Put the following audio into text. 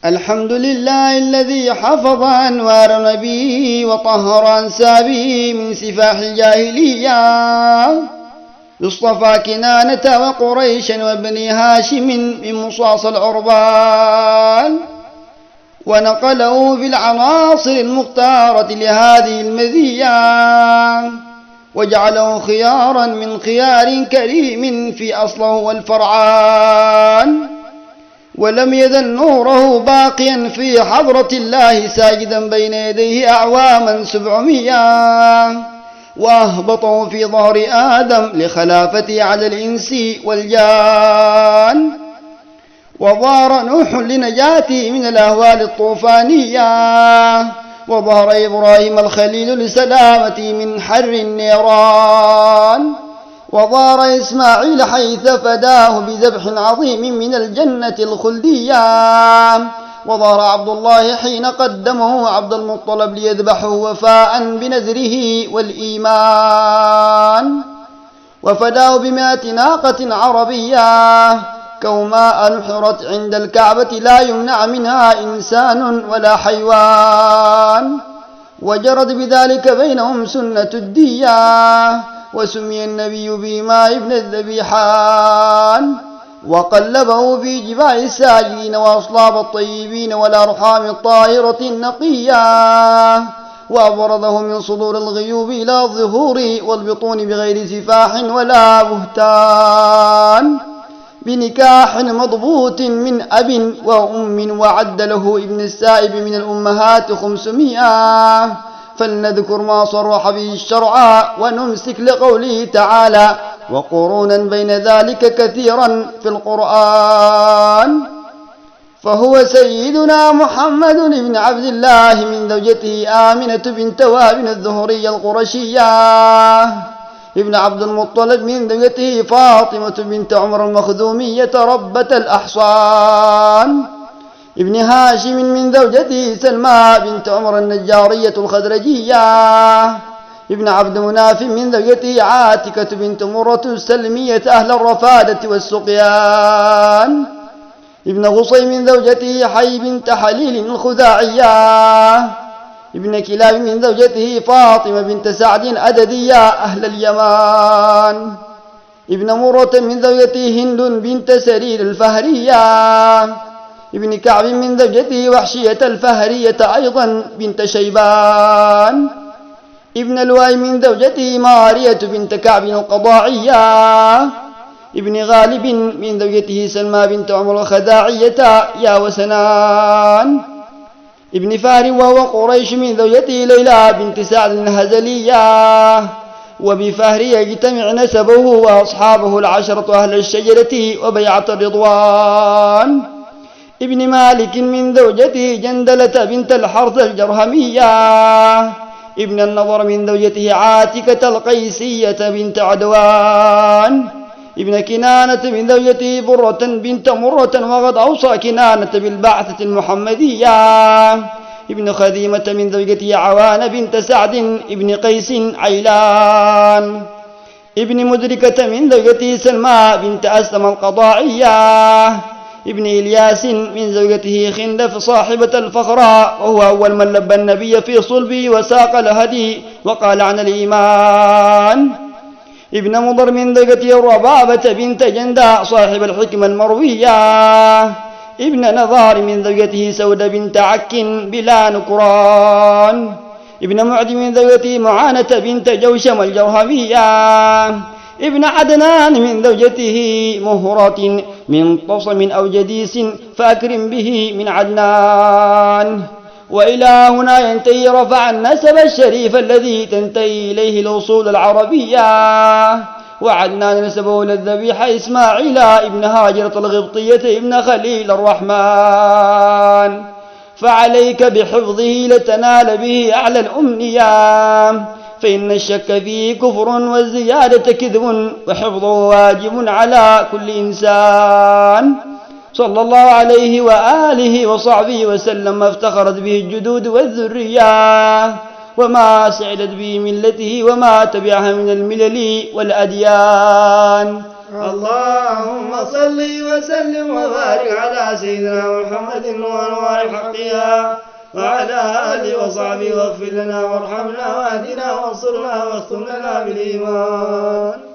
الحمد لله الذي حفظ أنوار نبيه وطهر أنسابه من سفاح الجاهلية، اصطفى كنانة وقريشا وبني هاشم من مصاص العربان، ونقله في العناصر المختارة لهذه المذية، وجعله خيارا من خيار كريم في أصله والفرعان، ولم يزل نوره باقيا في حضرة الله ساجدا بين يديه أعواما 700، وأهبطه في ظهر آدم لخلافته على الإنس والجان، وظهر نوح لنجاته من الأهوال الطوفانية، وظهر إبراهيم الخليل لسلامته من حر النيران، وظهر إسماعيل حيث فداه بذبح عظيم من الجنة الخلدية، وظهر عبد الله حين قدمه عبد المطلب ليذبحه وفاء بنذره والإيمان، وفداه ب100 ناقة عربية كوماء نحرت عند الكعبة لا يمنع منها إنسان ولا حيوان، وجرت بذلك بينهم سنة الدية، وسمي النبي بما ابن الذبيحان، وقلبه في جباه الساجدين وأصلاب الطيبين والأرحام الطاهرة النقية، وأبرده من صدور الغيوب إلى الظهور والبطون بغير سفاح ولا بهتان، بنكاح مضبوط من أب وأم، وعد له ابن السائب من الأمهات 500. فلنذكر ما صرح به الشرع ونمسك لقوله تعالى: وقرونا بين ذلك كثيرا في القرآن. فهو سيدنا محمد بن عبد الله من زوجته آمنة بنت وهب الزهرية القرشية، ابن عبد المطلب من زوجته فاطمة بنت عمر المخزومية ربة الأحصان، ابن هاشم من زوجته سلمى بنت عمر النجارية الخزرجية، ابن عبد مناف من زوجته عاتكة بنت مرة السلمية أهل الرفادة والسقيان، ابن غصي من زوجته حي بنت حليل الخزاعية، ابن كلاب من زوجته فاطمة بنت سعد أددية أهل اليمان، ابن مرة من زوجته هند بنت سرير الفهرية، ابن كعب من زوجته وحشية الفهرية أيضا بنت شيبان، ابن لؤي من زوجته مارية بنت كعب القضاعية، ابن غالب من زوجته سلمى بنت عمر الخزاعية يا وسنان، ابن فهر وهو قريش من زوجته ليلى بنت سعد الهزلية، وبفهر يجتمع نسبه وأصحابه 10 أهل الشجرة وبيعة الرضوان، ابن مالك من زوجته جندلة بنت الحرث الجرهمية، ابن النضر من زوجته عاتكة القيسية بنت عدوان، ابن كنانة من زوجته برة بنت مرة وقد أوصى كنانة بالبعثة المحمدية، ابن خذيمة من زوجته عوان بنت سعد ابن قيس عيلان، ابن مدركة من زوجته سلمى بنت أسلم القضاعية، ابن إلياس من زوجته خندف صاحبة الفخراء وهو أول من لبى النبي في صلبه وساق الهدي وقال عن الإيمان، ابن مضر من زوجته الربابة بنت جندة صاحب الحكمة المروية، ابن نظار من زوجته سودة بنت عك بلا نكران، ابن معد من زوجته معانة بنت جوشم الجرهمية، ابن عدنان من زوجته مهرة من طصم أو جديس فأكرم به من عدنان. وإلى هنا ينتهي رفع النسب الشريف الذي تنتهي إليه الأصول العربية، وعدنان نسبه للذبيح إسماعيل ابن هاجرة الغبطية ابن خليل الرحمن، فعليك بحفظه لتنال به أعلى الأمنية، فإن الشك فيه كفر والزيادة كذب، وحفظه واجب على كل إنسان. صلى الله عليه وآله وصحبه وسلم، ما افتخرت به الجدود والذرية، وما سعدت به ملته وما تبعها من الملل والأديان. اللهم صل وسلم وبارك على سيدنا محمد وأنوار حقها وعلى آله وصحبه واغفر لنا وارحمنا واهدنا وانصرنا واختم لنا بالإيمان.